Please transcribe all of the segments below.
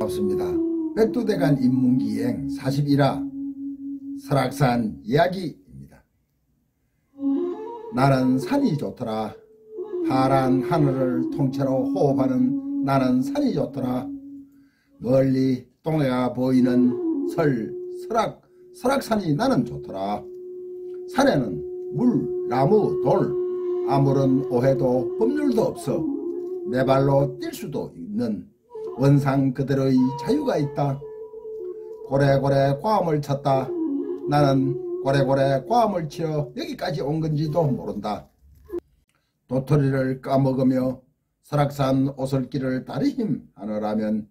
반갑습니다. 백두대간 인문기행 41화 설악산 이야기입니다. 나는 산이 좋더라. 파란 하늘을 통째로 호흡하는 나는 산이 좋더라. 멀리 동해가 보이는 설악산이 나는 좋더라. 산에는 물, 나무, 돌, 아무런 오해도 법률도 없어 내 발로 뛸 수도 있는 원상 그대로의 자유가 있다. 고래고래 과음을 쳤다. 나는 고래고래 과음을 치러 여기까지 온 건지도 모른다. 도토리를 까먹으며 설악산 오솔길을 다리힘 하느라면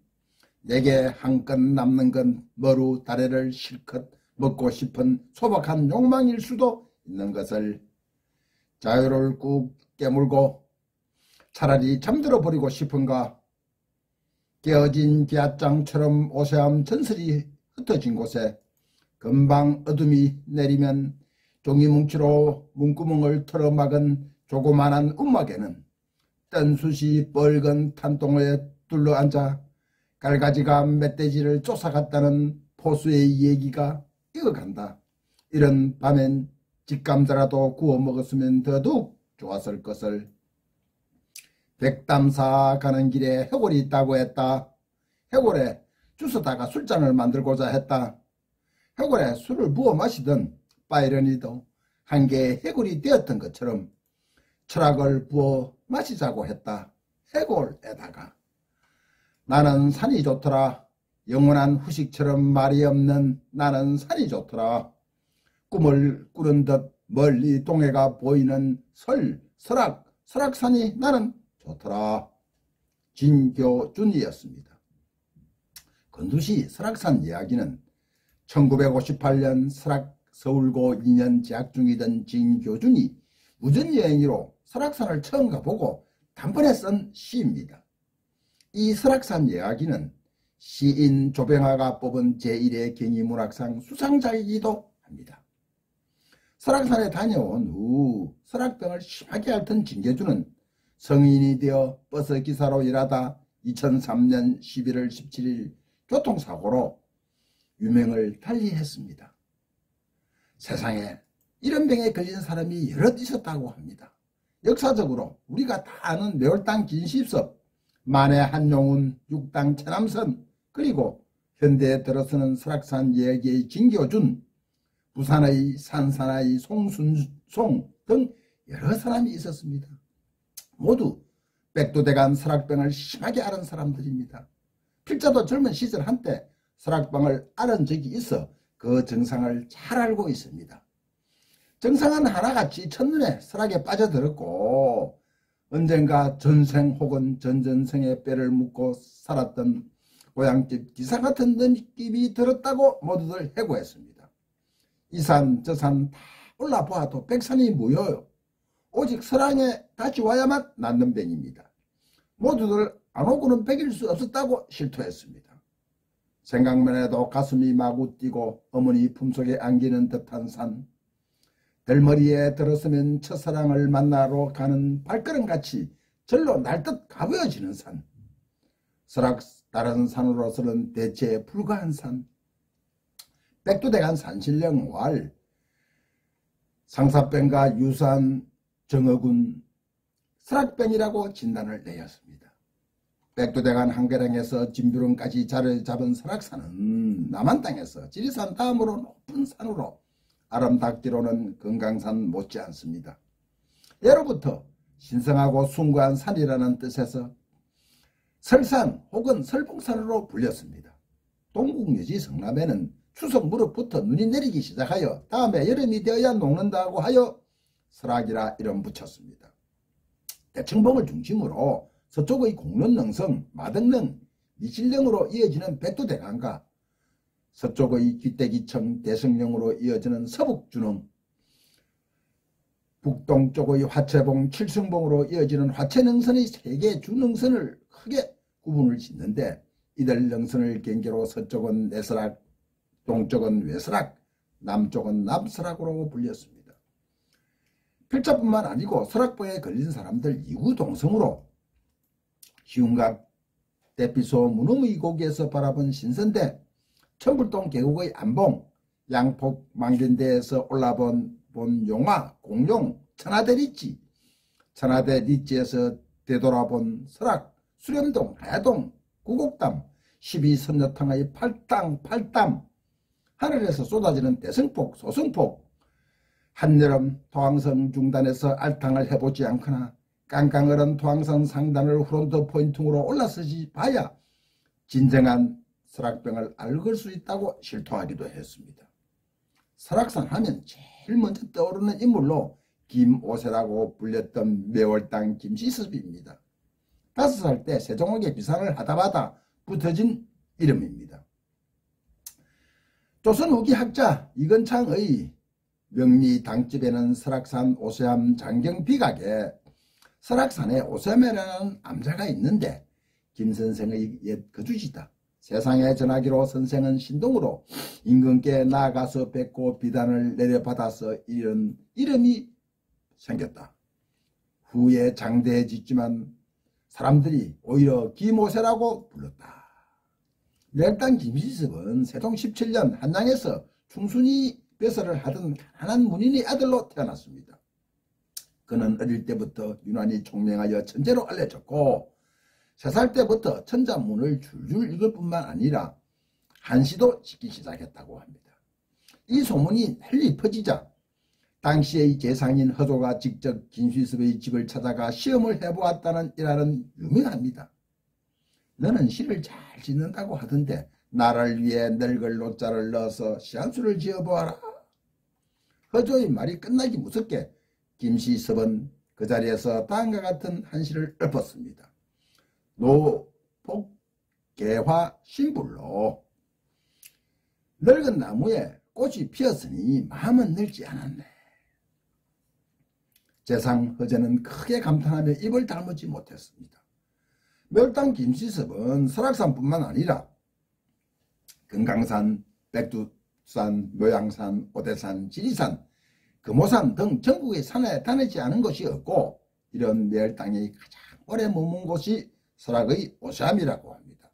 내게 한건 남는 건 머루 다래를 실컷 먹고 싶은 소박한 욕망일 수도 있는 것을 자유를 꾹 깨물고 차라리 잠들어 버리고 싶은가. 깨어진 비앗장처럼 오세암 전설이 흩어진 곳에 금방 어둠이 내리면 종이뭉치로 문구멍을 털어막은 조그만한 움막에는 뜬수시 뻘건 탄동호에 둘러앉아 갈가지가 멧돼지를 쫓아갔다는 포수의 얘기가 이어간다. 이런 밤엔 직감자라도 구워 먹었으면 더더욱 좋았을 것을. 백담사 가는 길에 해골이 있다고 했다. 해골에 주워다가 술잔을 만들고자 했다. 해골에 술을 부어 마시던 바이런이도 한 개의 해골이 되었던 것처럼 철학을 부어 마시자고 했다. 해골에다가 나는 산이 좋더라. 영원한 후식처럼 말이 없는 나는 산이 좋더라. 꿈을 꾸는 듯 멀리 동해가 보이는 설악산이 나는 좋더라. 진교준이었습니다. 건두시 설악산 이야기는 1958년 서울고 2년 재학 중이던 진교준이 무전여행으로 설악산을 처음 가보고 단번에 쓴 시입니다. 이 설악산 이야기는 시인 조병하가 뽑은 제1회 경희문학상 수상작이기도 합니다. 설악산에 다녀온 후 설악병을 심하게 앓던 진교준은 성인이 되어 버스 기사로 일하다 2003년 11월 17일 교통사고로 유명을 달리했습니다. 세상에 이런 병에 걸린 사람이 여럿 있었다고 합니다. 역사적으로 우리가 다 아는 매월당 김시섭, 만해 한용운, 육당 최남선, 그리고 현대에 들어서는 설악산 이야기의 진교준, 부산의 산사나이 송순송 등 여러 사람이 있었습니다. 모두 백두대간 설악병을 심하게 앓은 사람들입니다. 필자도 젊은 시절 한때 설악병을 앓은 적이 있어 그 증상을 잘 알고 있습니다. 증상은 하나같이 첫눈에 설악에 빠져들었고 언젠가 전생 혹은 전전생의 뼈를 묻고 살았던 고향집 기사 같은 느낌이 들었다고 모두들 해고했습니다. 이 산 저 산 다 올라보아도 백산이 무효요. 오직 설악에 다시 와야만 낫는 병입니다. 모두들 안 오고는 백일 수 없었다고 실토했습니다. 생각만 해도 가슴이 마구 뛰고 어머니 품속에 안기는 듯한 산, 들머리에 들었으면 첫사랑을 만나러 가는 발걸음같이 절로 날듯 가보여지는 산, 설악 다른 산으로서는 대체에 불과한 산, 백두대간 산신령 왈, 상사병과 유사한 정어군 설악병이라고 진단을 내렸습니다. 백두대간 한계령에서 진뷰릉까지 자리를 잡은 설악산은 남한 땅에서 지리산 다음으로 높은 산으로 아름답기로는 금강산 못지않습니다. 예로부터 신성하고 숭고한 산이라는 뜻에서 설산 혹은 설봉산으로 불렸습니다. 동국여지 성남에는 추석 무렵부터 눈이 내리기 시작하여 다음에 여름이 되어야 녹는다고 하여 설악이라 이름 붙였습니다. 대청봉을 중심으로 서쪽의 공론능성, 마덕릉, 미실령으로 이어지는 백두대간과 서쪽의 귀때기청, 대성령으로 이어지는 서북준흥, 북동쪽의 화채봉, 칠성봉으로 이어지는 화채능선의 세 개의 주능선을 크게 구분을 짓는데 이들 능선을 경계로 서쪽은 내설악, 동쪽은 외설악, 남쪽은 남설악으로 불렸습니다. 필자뿐만 아니고 설악병에 걸린 사람들 이구동성으로 기운각, 대피소 문음의 고기에서 바라본 신선대, 천불동 계곡의 안봉, 양폭 망견대에서 올라본 용화, 공룡, 천하대 리치, 천하대 리치에서 되돌아본 설악, 수렴동, 하야동, 구곡담, 12선녀탕의 팔당, 하늘에서 쏟아지는 대성폭, 소성폭, 한여름 토항성 중단에서 알탕을 해보지 않거나 깡깡얼은 토항성 상단을 후론도 포인팅으로 올라서지 봐야 진정한 설악병을 앓을 수 있다고 실토하기도 했습니다. 설악산 하면 제일 먼저 떠오르는 인물로 김오세라고 불렸던 매월당 김시섭입니다. 5살 때 세종에게 비상을 하다마다 붙어진 이름입니다. 조선 후기 학자 이건창의 명리당집에는 설악산 오세암 장경비각에 설악산에 오세암이라는 암자가 있는데 김선생의 옛 거주지다. 세상에 전하기로 선생은 신동으로 임금께 나아가서 뵙고 비단을 내려받아서 이런 이름이 생겼다. 후에 장대해졌지만 사람들이 오히려 김오세라고 불렀다. 멸당 김시섭은 세종 17년 한양에서 충순이 배설을 하던 가난한 문인의 아들로 태어났습니다. 그는 어릴 때부터 유난히 총명하여 천재로 알려졌고 3살 때부터 천자문을 줄줄 읽을 뿐만 아니라 한시도 짓기 시작했다고 합니다. 이 소문이 널리 퍼지자 당시의 재상인 허조가 직접 김시섭의 집을 찾아가 시험을 해보았다는 일화는 유명합니다. 너는 시를 잘 짓는다고 하던데 나를 위해 늙을 노자를 넣어서 시한수를 지어보아라. 허조의 말이 끝나기 무섭게 김시섭은 그 자리에서 다음과 같은 한시를 읊었습니다. 노복개화 신불로 늙은 나무에 꽃이 피었으니 마음은 늙지 않았네. 재상 허재는 크게 감탄하며 입을 다물지 못했습니다. 멸당 김시섭은 설악산뿐만 아니라 금강산, 백두산, 묘양산, 오대산, 지리산, 금오산 등 전국의 산에 다니지 않은 곳이 없고 이런 멸당이 가장 오래 머문 곳이 설악의 오세암이라고 합니다.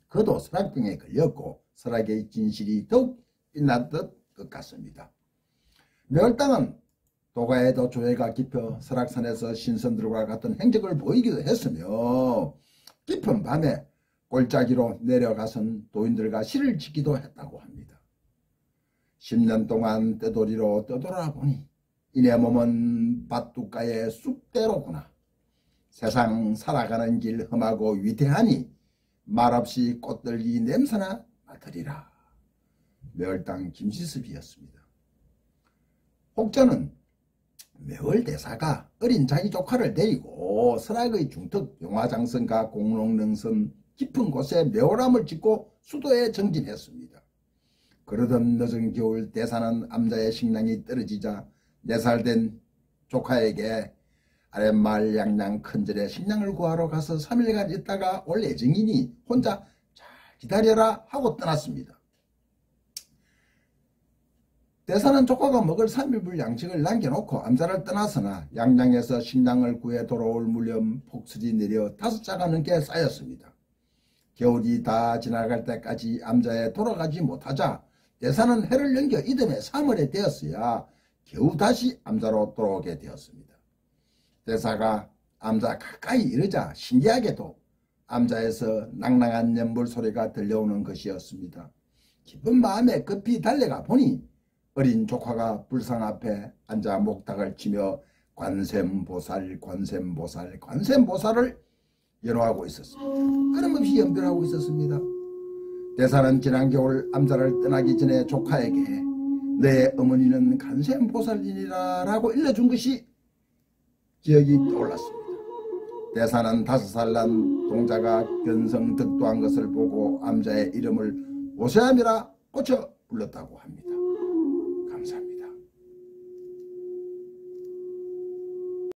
그도 설악병에 걸렸고 설악의 진실이 더욱 빛났던 것 같습니다. 멸당은 도가에도 조예가 깊어 설악산에서 신선들과 같은 행적을 보이기도 했으며 깊은 밤에 골짜기로 내려가선 도인들과 시를 짓기도 했다고 합니다. 10년 동안 떼돌이로 떠돌아보니 이내 몸은 밭두가의 쑥대로구나. 세상 살아가는 길 험하고 위태하니 말없이 꽃들기 냄새나 맡으리라. 멸당 김시섭이었습니다. 혹자는 매월대사가 어린 자기 조카를 데리고 설악의 중턱 용화장성과 공롱능선 깊은 곳에 묘람을 짓고 수도에 정진했습니다. 그러던 늦은 겨울 대사는 암자의 식량이 떨어지자 4살 된 조카에게 아랫마을 양양 큰절에 식량을 구하러 가서 3일간 있다가 올 예정이니 혼자 잘 기다려라 하고 떠났습니다. 대사는 조카가 먹을 3일분 양식을 남겨놓고 암자를 떠나서나 양양에서 식량을 구해 돌아올 무렵 폭설이 내려 5자가 넘게 쌓였습니다. 겨울이 다 지나갈 때까지 암자에 돌아가지 못하자 대사는 해를 넘겨 이듬해 3월에 되었어야 겨우 다시 암자로 돌아오게 되었습니다. 대사가 암자 가까이 이르자 신기하게도 암자에서 낭낭한 연불 소리가 들려오는 것이었습니다. 기쁜 마음에 급히 달려가 보니 어린 조카가 불상 앞에 앉아 목탁을 치며 관세음보살 관세음보살을 연호하고 있었습니다. 끊임없이 연별하고 있었습니다. 대사는 지난 겨울 암자를 떠나기 전에 조카에게 내 어머니는 관세음보살이니라 라고 일러준 것이 기억이 떠올랐습니다. 대사는 5살 난 동자가 견성득도한 것을 보고 암자의 이름을 오세암이라 고쳐 불렀다고 합니다.